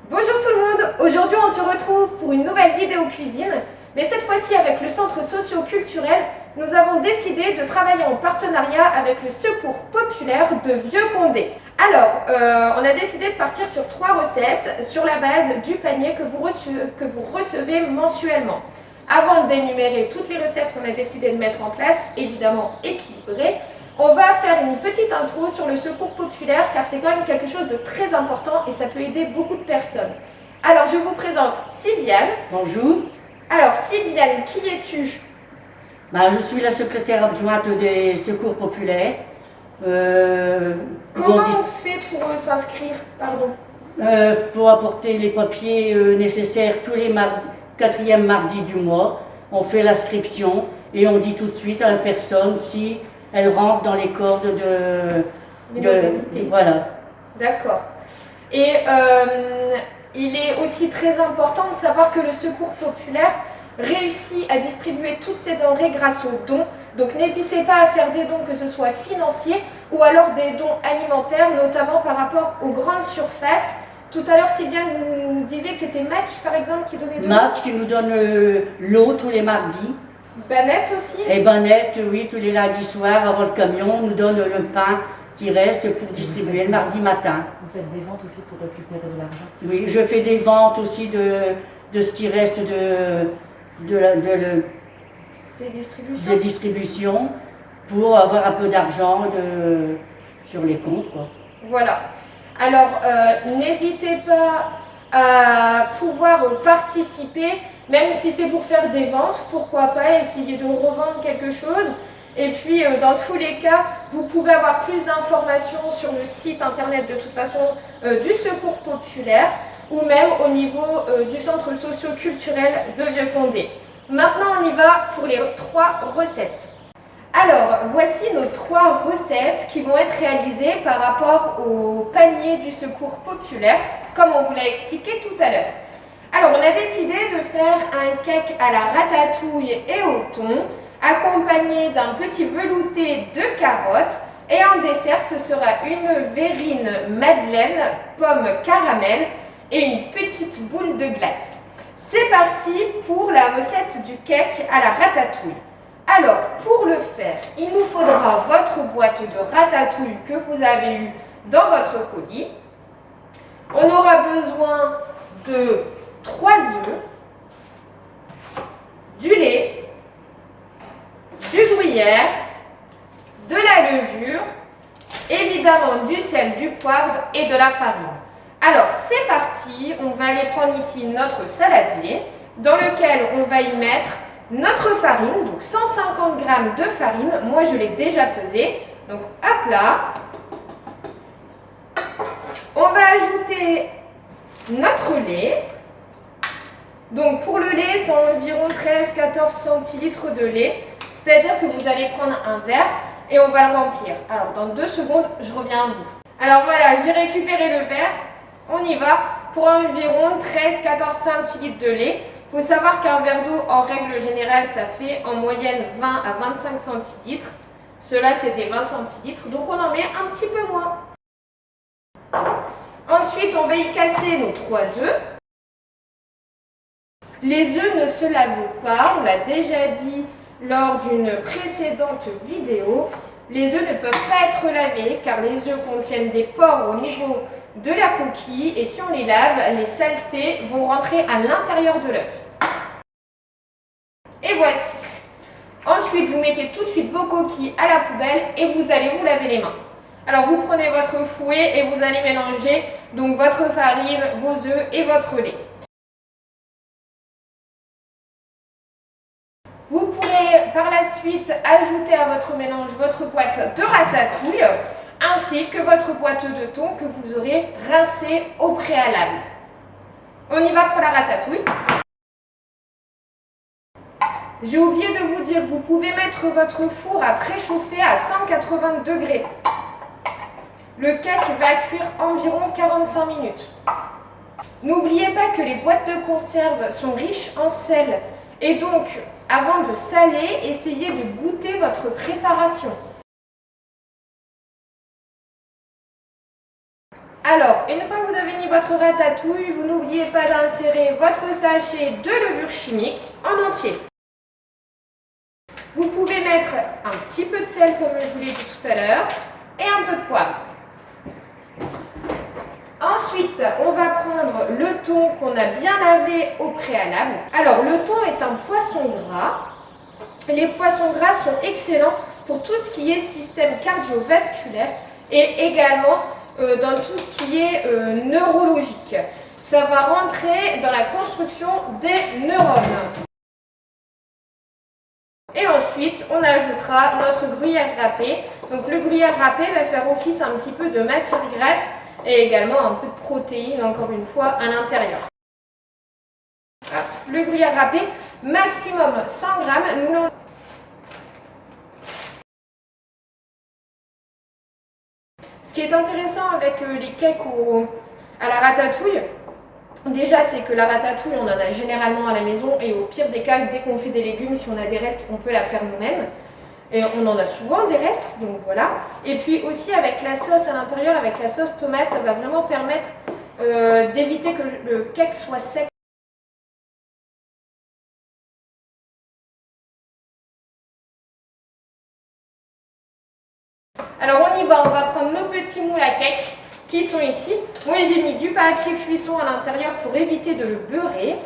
Bonjour tout le monde, aujourd'hui on se retrouve pour une nouvelle vidéo cuisine, mais cette fois-ci avec le centre socio-culturel, nous avons décidé de travailler en partenariat avec le Secours populaire de Vieux-Condé. Alors, on a décidé de partir sur 3 recettes sur la base du panier que vous recevez mensuellement. Avant d'énumérer toutes les recettes qu'on a décidé de mettre en place, évidemment équilibrées, on va faire une petite intro sur le secours populaire car c'est quand même quelque chose de très important et ça peut aider beaucoup de personnes. Alors je vous présente Sylviane. Bonjour. Alors Sylviane, qui es-tu? Je suis la secrétaire adjointe des secours populaires. Comment on fait pour s'inscrire? Pour apporter les papiers nécessaires tous les quatrièmes mardis du mois. On fait l'inscription et on dit tout de suite à la personne si elle rentre dans les cordes Les modalités. Voilà. D'accord. Et il est aussi très important de savoir que le secours populaire réussit à distribuer toutes ces denrées grâce aux dons. Donc n'hésitez pas à faire des dons, que ce soit financiers ou alors des dons alimentaires, notamment par rapport aux grandes surfaces. Tout à l'heure, Sylviane nous disait que c'était Match, par exemple, qui donnait de l'eau. Match qui nous donne l'eau tous les mardis. Banette aussi. Et Banette, oui, tous les lundis soirs, avant le camion, nous donne le pain qui reste pour distribuer le mardi matin. Vous faites des ventes aussi pour récupérer de l'argent? Oui, je fais des ventes aussi de ce qui reste des distributions pour avoir un peu d'argent sur les comptes, quoi. Voilà. Alors, n'hésitez pas à pouvoir participer, même si c'est pour faire des ventes, pourquoi pas essayer de revendre quelque chose. Et puis, dans tous les cas, vous pouvez avoir plus d'informations sur le site internet de toute façon du Secours populaire ou même au niveau du centre socio-culturel de Vieux-Condé. Maintenant, on y va pour les 3 recettes. Alors, voici nos 3 recettes qui vont être réalisées par rapport au panier du Secours populaire, comme on vous l'a expliqué tout à l'heure. Alors, on a décidé de faire un cake à la ratatouille et au thon, accompagné d'un petit velouté de carottes. Et en dessert, ce sera une verrine madeleine, pomme caramel et une petite boule de glace. C'est parti pour la recette du cake à la ratatouille. Alors, pour le faire, il nous faudra votre boîte de ratatouille que vous avez eue dans votre colis. On aura besoin de 3 œufs, du lait, du gruyère, de la levure, évidemment du sel, du poivre et de la farine. Alors, c'est parti, on va aller prendre ici notre saladier dans lequel on va y mettre notre farine, donc 150 g de farine, moi je l'ai déjà pesée, donc hop là. On va ajouter notre lait, donc pour le lait c'est environ 13-14 centilitres de lait, c'est-à-dire que vous allez prendre un verre et on va le remplir. Alors dans 2 secondes, je reviens à vous. Alors voilà, j'ai récupéré le verre, on y va pour environ 13-14 centilitres de lait. Il faut savoir qu'un verre d'eau, en règle générale, ça fait en moyenne 20 à 25 centilitres. Cela, c'est des 20 centilitres, donc on en met un petit peu moins. Ensuite, on va y casser nos 3 œufs. Les œufs ne se lavent pas, on l'a déjà dit lors d'une précédente vidéo. Les œufs ne peuvent pas être lavés car les œufs contiennent des pores au niveau de la coquille et si on les lave, les saletés vont rentrer à l'intérieur de l'œuf. Et voici. Ensuite, vous mettez tout de suite vos coquilles à la poubelle et vous allez vous laver les mains. Alors, vous prenez votre fouet et vous allez mélanger donc votre farine, vos œufs et votre lait. Vous pourrez par la suite ajouter à votre mélange votre boîte de ratatouille ainsi que votre boîte de thon que vous aurez rincée au préalable. On y va pour la ratatouille. J'ai oublié de vous dire, vous pouvez mettre votre four à préchauffer à 180 degrés. Le cake va cuire environ 45 minutes. N'oubliez pas que les boîtes de conserve sont riches en sel et donc, avant de saler, essayez de goûter votre préparation. Alors, une fois que vous avez mis votre ratatouille, vous n'oubliez pas d'insérer votre sachet de levure chimique en entier. Vous pouvez mettre un petit peu de sel comme je vous l'ai dit tout à l'heure et un peu de poivre. Ensuite, on va prendre le thon qu'on a bien lavé au préalable. Alors, le thon est un poisson gras. Les poissons gras sont excellents pour tout ce qui est système cardiovasculaire et également dans tout ce qui est neurologique. Ça va rentrer dans la construction des neurones. Et ensuite, on ajoutera notre gruyère râpée. Donc le gruyère râpé va faire office un petit peu de matière grasse et également un peu de protéines, encore une fois, à l'intérieur. Le gruyère râpé, maximum 100 g. Ce qui est intéressant avec les cakes à la ratatouille, déjà c'est que la ratatouille on en a généralement à la maison et au pire des cas, dès qu'on fait des légumes, si on a des restes, on peut la faire nous-mêmes. Et on en a souvent des restes, donc voilà. Et puis aussi avec la sauce à l'intérieur, avec la sauce tomate, ça va vraiment permettre d'éviter que le cake soit sec. Alors on y va, on va prendre nos petits moules à cake qui sont ici. Moi j'ai mis du papier cuisson à l'intérieur pour éviter de le beurrer.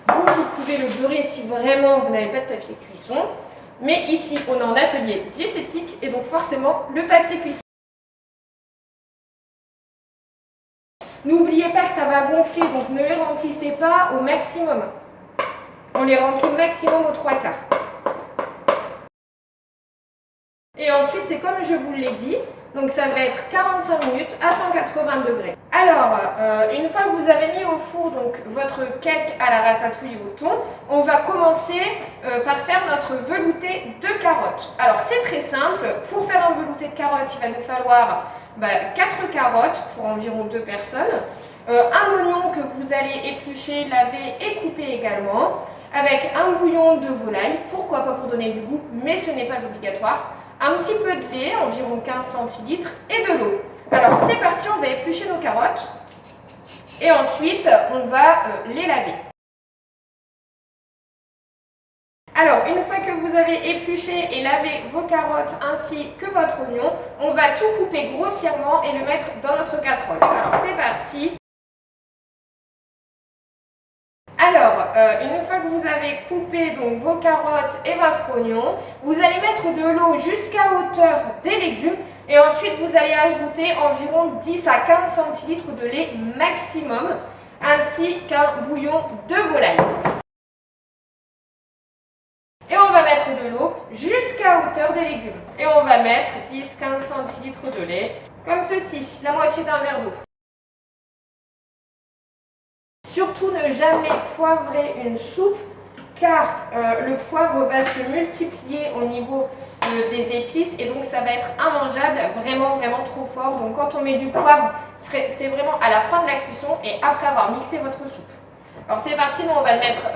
Vous pouvez le beurrer si vraiment vous n'avez pas de papier cuisson. Mais ici on est en atelier diététique et donc forcément le papier cuisson. N'oubliez pas que ça va gonfler, donc ne les remplissez pas au maximum. On les remplit maximum aux 3/4. Et ensuite, c'est comme je vous l'ai dit, donc ça va être 45 minutes à 180 degrés. Alors, une fois que vous avez mis au four donc, votre cake à la ratatouille au thon, on va commencer par faire notre velouté de carottes. Alors, c'est très simple. Pour faire un velouté de carottes, il va nous falloir 4 carottes pour environ 2 personnes, un oignon que vous allez éplucher, laver et couper également, avec un bouillon de volaille, pourquoi pas pour donner du goût, mais ce n'est pas obligatoire. Un petit peu de lait, environ 15 centilitres, et de l'eau. Alors c'est parti, on va éplucher nos carottes et ensuite on va les laver. Alors une fois que vous avez épluché et lavé vos carottes ainsi que votre oignon, on va tout couper grossièrement et le mettre dans notre casserole. Alors c'est parti. Alors, une fois que vous avez coupé donc, vos carottes et votre oignon, vous allez mettre de l'eau jusqu'à hauteur des légumes et ensuite vous allez ajouter environ 10 à 15 centilitres de lait maximum ainsi qu'un bouillon de volaille. Et on va mettre de l'eau jusqu'à hauteur des légumes. Et on va mettre 10-15 centilitres de lait comme ceci, la moitié d'un verre d'eau. Surtout ne jamais poivrer une soupe car le poivre va se multiplier au niveau des épices et donc ça va être immangeable, vraiment trop fort. Donc quand on met du poivre, c'est vraiment à la fin de la cuisson et après avoir mixé votre soupe. Alors c'est parti, nous on va le mettre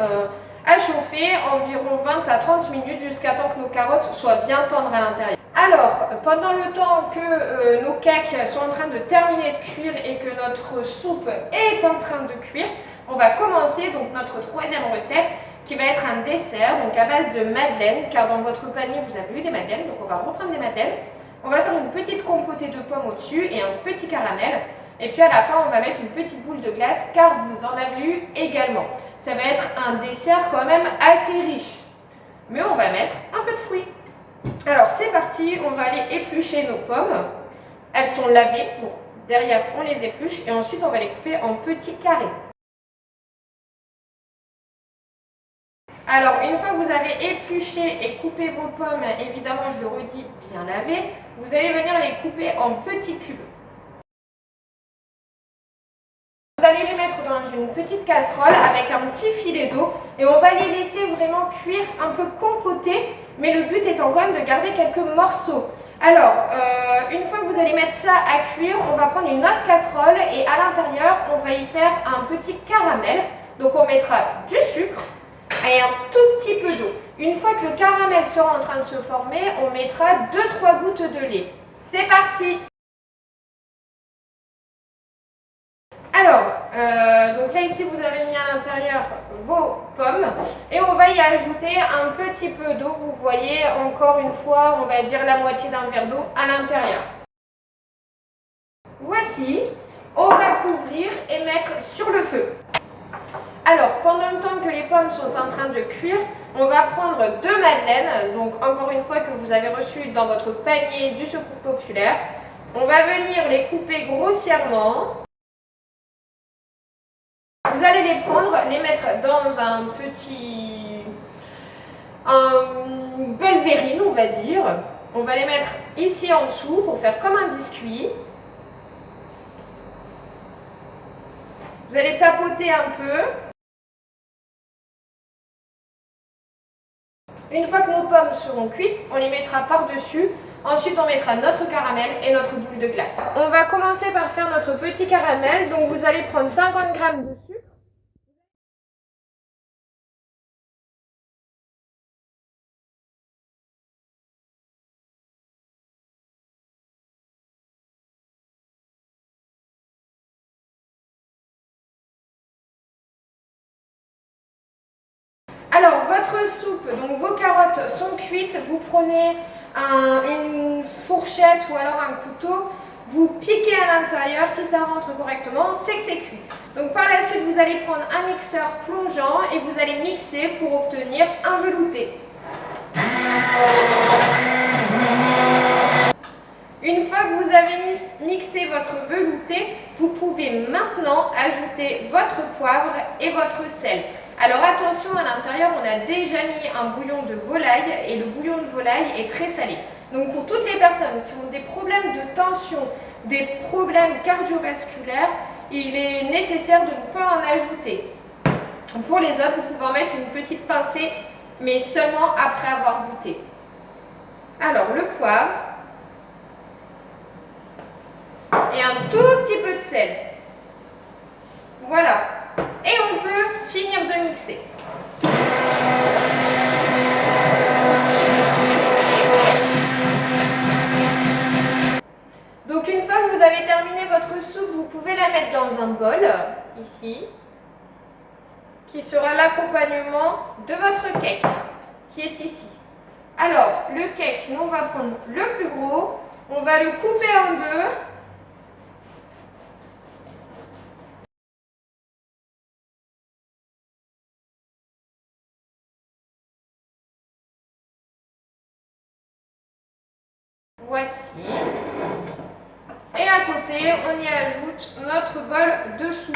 à chauffer environ 20 à 30 minutes jusqu'à temps que nos carottes soient bien tendres à l'intérieur. Alors, pendant le temps que nos cakes sont en train de terminer de cuire et que notre soupe est en train de cuire, on va commencer donc notre troisième recette qui va être un dessert donc à base de madeleine, car dans votre panier vous avez eu des madeleines, donc on va reprendre des madeleines. On va faire une petite compotée de pommes au-dessus et un petit caramel. Et puis à la fin, on va mettre une petite boule de glace car vous en avez eu également. Ça va être un dessert quand même assez riche. Mais on va mettre un peu de fruits. Alors c'est parti, on va aller éplucher nos pommes. Elles sont lavées, donc derrière on les épluche et ensuite on va les couper en petits carrés. Alors une fois que vous avez épluché et coupé vos pommes, évidemment je le redis, bien lavées, vous allez venir les couper en petits cubes. Vous allez les mettre dans une petite casserole avec un petit filet d'eau et on va les laisser vraiment cuire un peu compotés, mais le but étant quand même de garder quelques morceaux. Alors, une fois que vous allez mettre ça à cuire, on va prendre une autre casserole et à l'intérieur, on va y faire un petit caramel. Donc on mettra du sucre et un tout petit peu d'eau. Une fois que le caramel sera en train de se former, on mettra 2-3 gouttes de lait. C'est parti! Alors, Donc là ici vous avez mis à l'intérieur vos pommes et on va y ajouter un petit peu d'eau. Vous voyez encore une fois, on va dire la moitié d'un verre d'eau à l'intérieur. Voici, on va couvrir et mettre sur le feu. Alors pendant le temps que les pommes sont en train de cuire, on va prendre 2 madeleines, donc encore une fois que vous avez reçues dans votre panier du Secours Populaire. On va venir les couper grossièrement. Vous allez les prendre, les mettre dans un belle verrine, on va dire. On va les mettre ici en dessous pour faire comme un biscuit. Vous allez tapoter un peu. Une fois que nos pommes seront cuites, on les mettra par-dessus. Ensuite, on mettra notre caramel et notre boule de glace. On va commencer par faire notre petit caramel. Donc, vous allez prendre 50 g de sucre. Alors, votre soupe, donc vos carottes sont cuites. Vous prenez une fourchette ou alors un couteau, vous piquez à l'intérieur. Si ça rentre correctement, c'est que c'est cuit. Donc par la suite, vous allez prendre un mixeur plongeant et vous allez mixer pour obtenir un velouté. Une fois que vous avez mixé votre velouté, vous pouvez maintenant ajouter votre poivre et votre sel. Alors attention, à l'intérieur, on a déjà mis un bouillon de volaille et le bouillon de volaille est très salé. Donc pour toutes les personnes qui ont des problèmes de tension, des problèmes cardiovasculaires, il est nécessaire de ne pas en ajouter. Pour les autres, vous pouvez en mettre une petite pincée, mais seulement après avoir goûté. Alors le poivre et un tout petit peu de sel. Voilà. Et on peut finir de mixer. Donc une fois que vous avez terminé votre soupe, vous pouvez la mettre dans un bol, ici, qui sera l'accompagnement de votre cake, qui est ici. Alors, le cake, nous on va prendre le plus gros, on va le couper en deux. Voici. Et à côté, on y ajoute notre bol de soupe.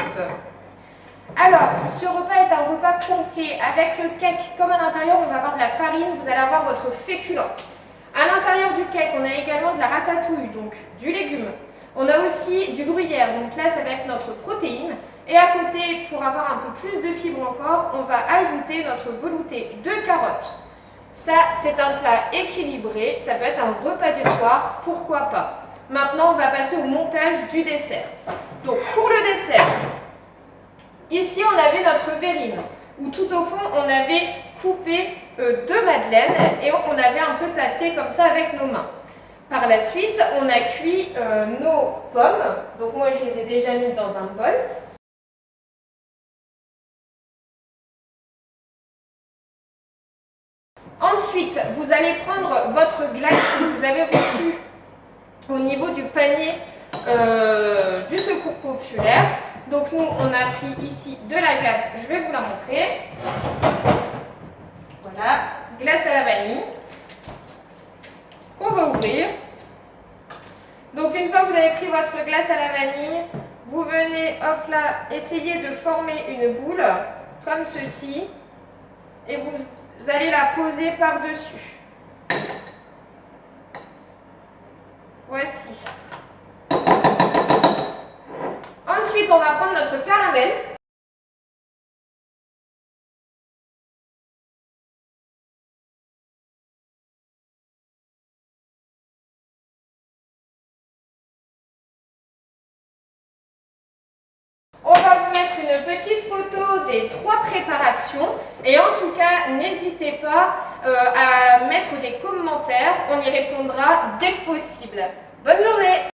Alors, ce repas est un repas complet. Avec le cake, comme à l'intérieur, on va avoir de la farine, vous allez avoir votre féculent. À l'intérieur du cake, on a également de la ratatouille, donc du légume. On a aussi du gruyère, donc là, ça va être notre protéine. Et à côté, pour avoir un peu plus de fibres encore, on va ajouter notre velouté de carottes. Ça, c'est un plat équilibré, ça peut être un repas du soir, pourquoi pas. Maintenant, on va passer au montage du dessert. Donc, pour le dessert, ici, on avait notre verrine, où tout au fond, on avait coupé 2 madeleines et on avait un peu tassé comme ça avec nos mains. Par la suite, on a cuit nos pommes. Donc, moi, je les ai déjà mis dans un bol. Ensuite, vous allez prendre votre glace que vous avez reçue au niveau du panier du Secours Populaire. Donc nous, on a pris ici de la glace, je vais vous la montrer. Voilà, glace à la vanille qu'on va ouvrir. Donc une fois que vous avez pris votre glace à la vanille, vous venez, hop là, essayer de former une boule comme ceci et vous allez la poser par-dessus. Voici. Ensuite, on va prendre notre caramel. On va vous mettre une petite photo des 3 préparations et en tout cas, n'hésitez pas à mettre des commentaires, on y répondra dès que possible. Bonne journée!